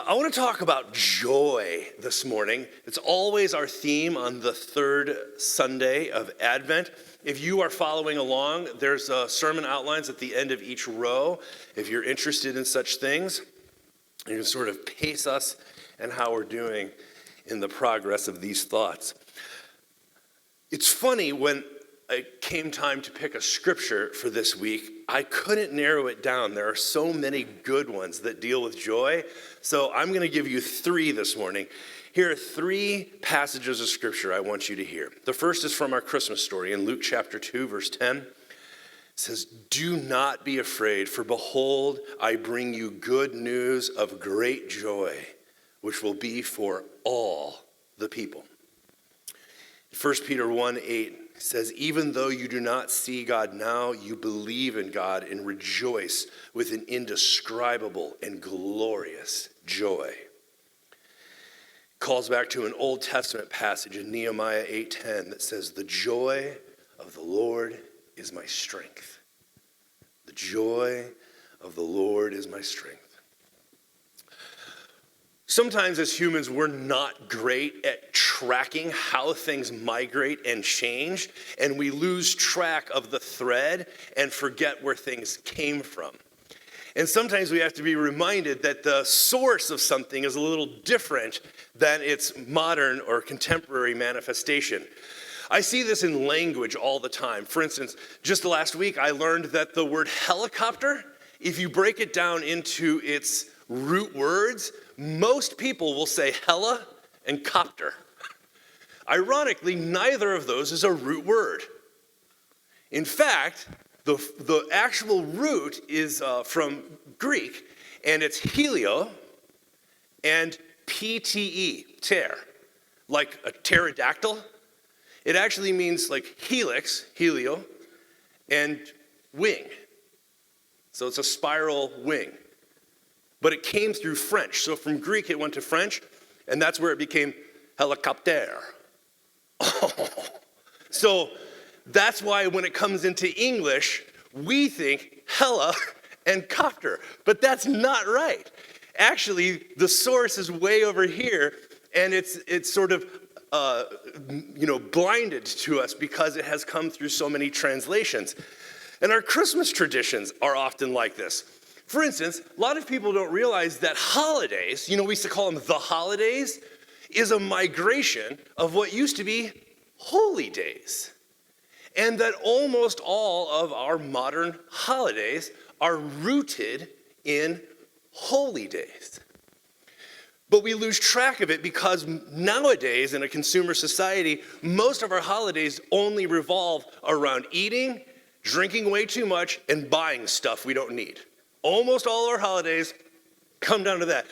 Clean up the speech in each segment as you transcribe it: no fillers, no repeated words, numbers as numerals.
I want to talk about joy this morning. It's always our theme on the third Sunday of Advent. If you are following along, there's sermon outlines at the end of each row. If you're interested in such things, you can sort of pace us and how we're doing in the progress of these thoughts. It's funny, when it came time to pick a scripture for this week, I couldn't narrow it down. There are so many good ones that deal with joy. So I'm going to give you three this morning. Here are three passages of scripture I want you to hear. The first is from our Christmas story in Luke chapter 2, verse 10. It says, "Do not be afraid, for behold, I bring you good news of great joy, which will be for all the people." 1 Peter 1:8 says, "Even though you do not see God now, you believe in God and rejoice with an indescribable and glorious joy." Calls back to an Old Testament passage in Nehemiah 8:10 that says, "The joy of the Lord is my strength." The joy of the Lord is my strength. Sometimes as humans, we're not great at tracking how things migrate and change, and we lose track of the thread and forget where things came from. And sometimes we have to be reminded that the source of something is a little different than its modern or contemporary manifestation. I see this in language all the time. For instance, just last week, I learned that the word helicopter, if you break it down into its root words, most people will say hella and copter. Ironically, neither of those is a root word. In fact, the actual root is from Greek, and it's helio and pte, ter, like a pterodactyl. It actually means like helix, helio, and wing. So it's a spiral wing. But it came through French. So from Greek, it went to French, and that's where it became helicopter. So that's why when it comes into English, we think hella and copter. But that's not right. Actually, the source is way over here, and it's sort of blinded to us because it has come through so many translations. And our Christmas traditions are often like this. For instance, a lot of people don't realize that holidays, we used to call them the holidays, is a migration of what used to be holy days. And that almost all of our modern holidays are rooted in holy days. But we lose track of it because nowadays in a consumer society, most of our holidays only revolve around eating, drinking way too much, and buying stuff we don't need. Almost all our holidays come down to that.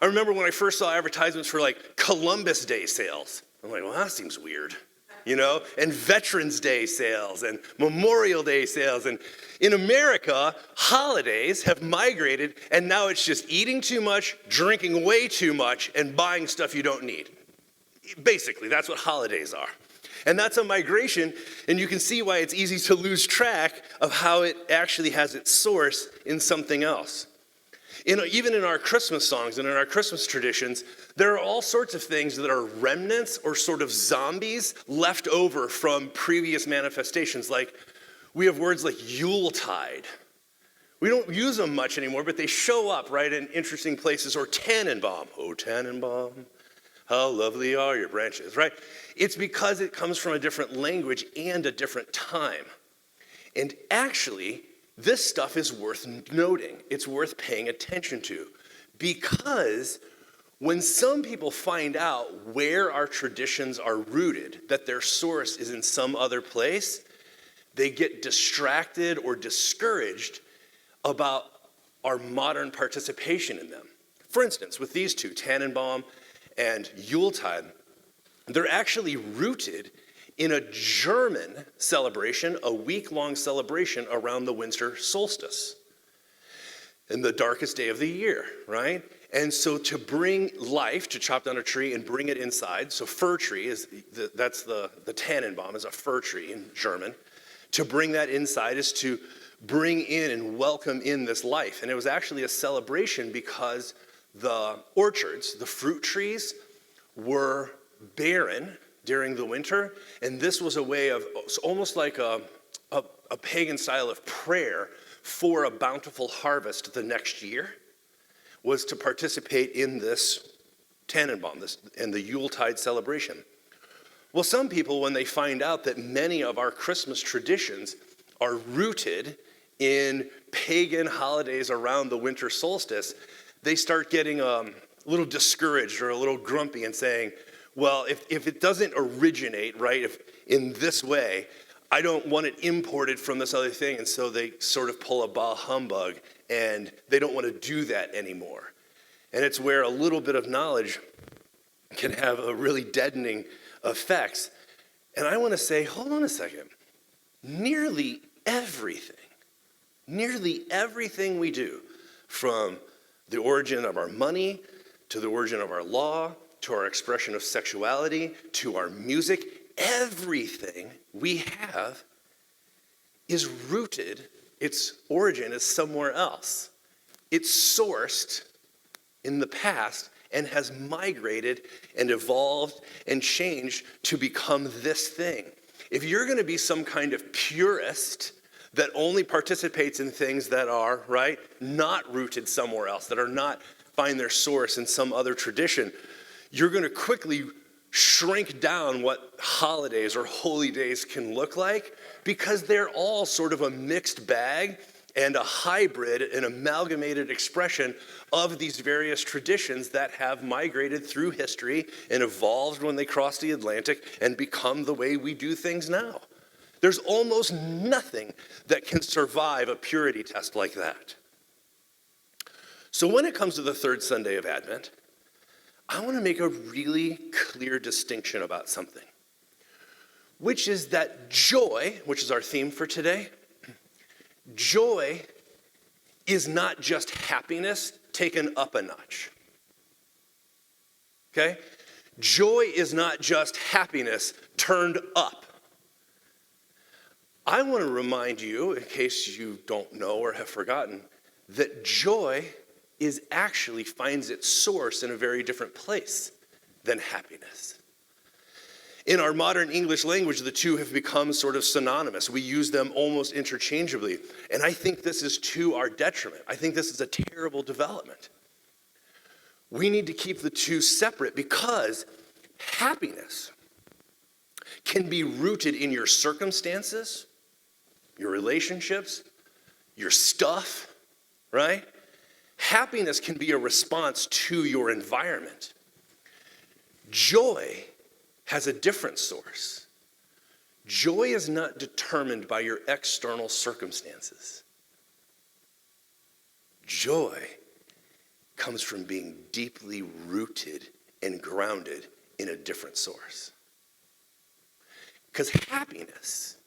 I remember when I first saw advertisements for like Columbus Day sales. I'm like, well, that seems weird, and Veterans Day sales and Memorial Day sales. And in America, holidays have migrated, and now it's just eating too much, drinking way too much, and buying stuff you don't need. Basically, that's what holidays are. And that's a migration, and you can see why it's easy to lose track of how it actually has its source in something else. Even in our Christmas songs and in our Christmas traditions, there are all sorts of things that are remnants or sort of zombies left over from previous manifestations. Like, we have words like Yuletide. We don't use them much anymore, but they show up, right, in interesting places. Or Tannenbaum. Oh, Tannenbaum, how lovely are your branches, right? It's because it comes from a different language and a different time. And actually, this stuff is worth noting. It's worth paying attention to. Because when some people find out where our traditions are rooted, that their source is in some other place, they get distracted or discouraged about our modern participation in them. For instance, with these two, Tannenbaum and Yuletide, they're actually rooted in a German celebration, a week-long celebration around the winter solstice, in the darkest day of the year, right? And so to bring life, to chop down a tree and bring it inside, so fir tree is, that's the Tannenbaum is a fir tree in German. To bring that inside is to bring in and welcome in this life. And it was actually a celebration because the orchards, the fruit trees, were barren during the winter, and this was a way of, it's almost like a pagan style of prayer for a bountiful harvest the next year, was to participate in this Tannenbaum, and the Yuletide celebration. Well, some people, when they find out that many of our Christmas traditions are rooted in pagan holidays around the winter solstice, they start getting a little discouraged or a little grumpy and saying, well, if it doesn't originate, right, if in this way, I don't want it imported from this other thing. And so they sort of pull a bah humbug, and they don't want to do that anymore. And it's where a little bit of knowledge can have a really deadening effects. And I want to say, hold on a second. Nearly everything we do, from the origin of our money, to the origin of our law, to our expression of sexuality, to our music, everything we have is rooted, its origin is somewhere else. It's sourced in the past and has migrated and evolved and changed to become this thing. If you're going to be some kind of purist that only participates in things that are, right, not rooted somewhere else, that are not find their source in some other tradition, you're going to quickly shrink down what holidays or holy days can look like, because they're all sort of a mixed bag and a hybrid, an amalgamated expression of these various traditions that have migrated through history and evolved when they crossed the Atlantic and become the way we do things now. There's almost nothing that can survive a purity test like that. So when it comes to the third Sunday of Advent, I want to make a really clear distinction about something, which is that joy, which is our theme for today, joy is not just happiness taken up a notch. Okay? Joy is not just happiness turned up. I want to remind you, in case you don't know or have forgotten, that joy actually finds its source in a very different place than happiness. In our modern English language, the two have become sort of synonymous. We use them almost interchangeably. And I think this is to our detriment. I think this is a terrible development. We need to keep the two separate, because happiness can be rooted in your circumstances, your relationships, your stuff, right? Happiness can be a response to your environment. Joy has a different source. Joy is not determined by your external circumstances. Joy comes from being deeply rooted and grounded in a different source. Because happiness,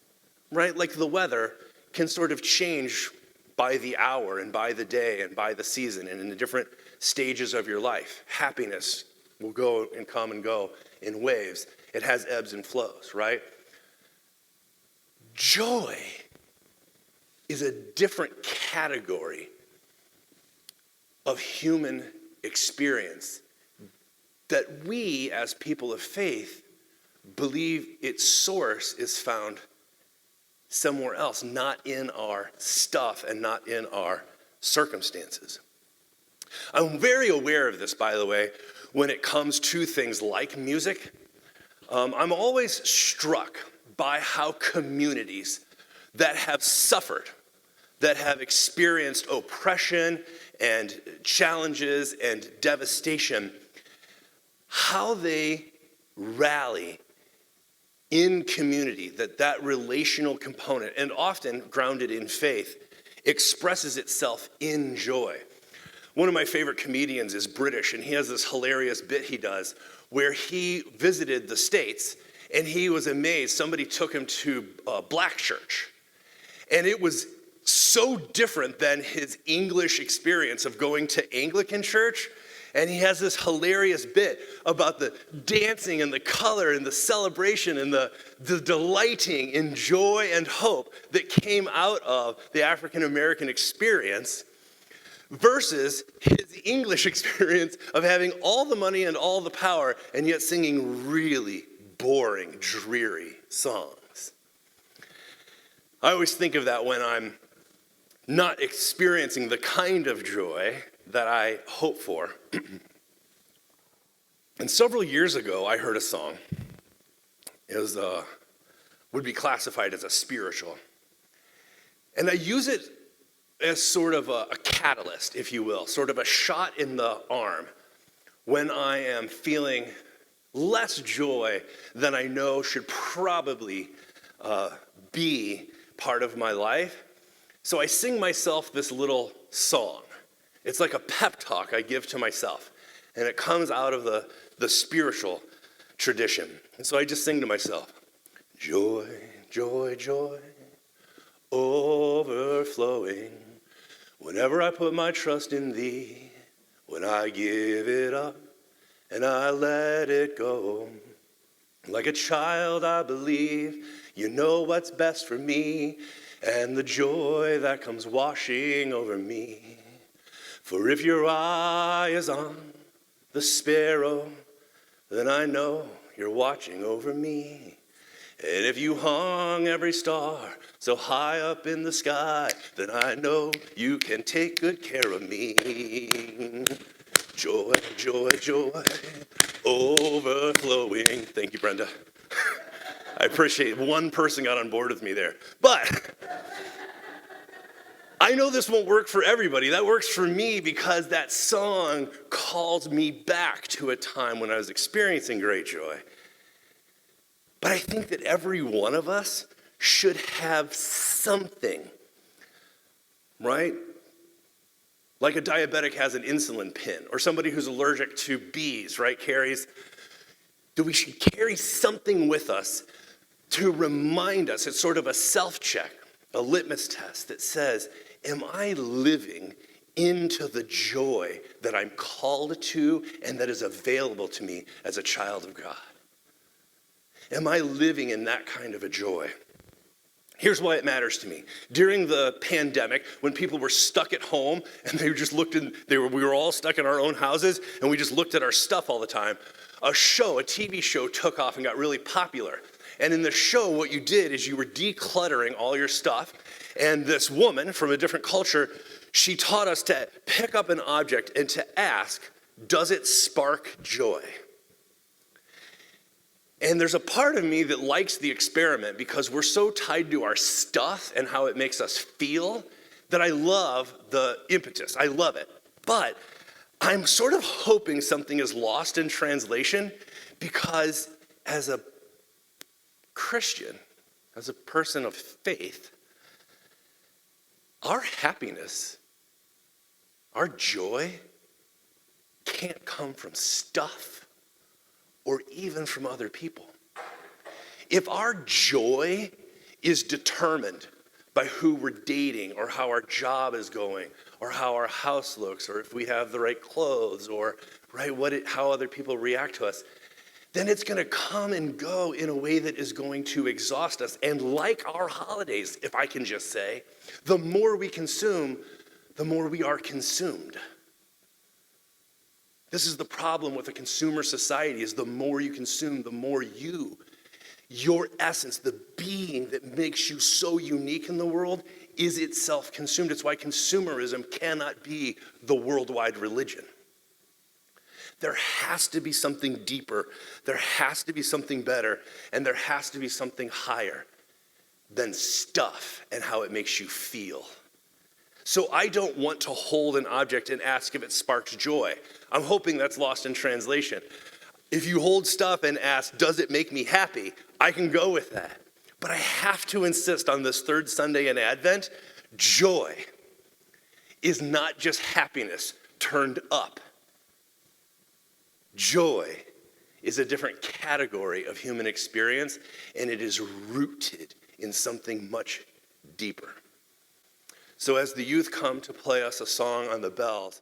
right, like the weather, can sort of change by the hour and by the day and by the season and in the different stages of your life. Happiness will go and come and go in waves. It has ebbs and flows, right? Joy is a different category of human experience that we, as people of faith, believe its source is found somewhere else, not in our stuff and not in our circumstances. I'm very aware of this, by the way, when it comes to things like music. I'm always struck by how communities that have suffered, that have experienced oppression and challenges and devastation, how they rally in community, that relational component, and often grounded in faith, expresses itself in joy. One of my favorite comedians is British, and he has this hilarious bit he does where he visited the States, and he was amazed. Somebody took him to a black church, and it was so different than his English experience of going to Anglican church. And he has this hilarious bit about the dancing and the color and the celebration and the delighting in joy and hope that came out of the African American experience versus his English experience of having all the money and all the power and yet singing really boring, dreary songs. I always think of that when I'm not experiencing the kind of joy that I hope for. And several years ago, I heard a song. It was, would be classified as a spiritual. And I use it as sort of a catalyst, if you will, sort of a shot in the arm when I am feeling less joy than I know should probably be part of my life. So I sing myself this little song. It's like a pep talk I give to myself. And it comes out of the spiritual tradition. And so I just sing to myself, joy, joy, joy, overflowing. Whenever I put my trust in thee, when I give it up and I let it go. Like a child I believe, you know what's best for me, and the joy that comes washing over me. For if your eye is on the sparrow, then I know you're watching over me. And if you hung every star so high up in the sky, then I know you can take good care of me. Joy, joy, joy, overflowing. Thank you, Brenda. I appreciate one person got on board with me there. But I know this won't work for everybody. That works for me because that song calls me back to a time when I was experiencing great joy. But I think that every one of us should have something, right? Like a diabetic has an insulin pin, or somebody who's allergic to bees, right, we should carry something with us to remind us. It's sort of a self-check, a litmus test that says, am I living into the joy that I'm called to and that is available to me as a child of God? Am I living in that kind of a joy? Here's why it matters to me. During the pandemic, when people were stuck at home and they just we were all stuck in our own houses and we just looked at our stuff all the time, a TV show took off and got really popular. And in the show, what you did is you were decluttering all your stuff. And this woman from a different culture, she taught us to pick up an object and to ask, does it spark joy? And there's a part of me that likes the experiment because we're so tied to our stuff and how it makes us feel that I love the impetus. I love it. But I'm sort of hoping something is lost in translation because as a Christian, as a person of faith, our happiness, our joy can't come from stuff or even from other people. If our joy is determined by who we're dating or how our job is going or how our house looks or if we have the right clothes or how other people react to us, then it's going to come and go in a way that is going to exhaust us. And like our holidays, if I can just say, the more we consume, the more we are consumed. This is the problem with a consumer society, is the more you consume, the more your essence, the being that makes you so unique in the world, is itself consumed. It's why consumerism cannot be the worldwide religion. There has to be something deeper, there has to be something better, and there has to be something higher than stuff and how it makes you feel. So I don't want to hold an object and ask if it sparks joy. I'm hoping that's lost in translation. If you hold stuff and ask, does it make me happy? I can go with that. But I have to insist on this third Sunday in Advent, joy is not just happiness turned up. Joy is a different category of human experience, and it is rooted in something much deeper. So as the youth come to play us a song on the bells,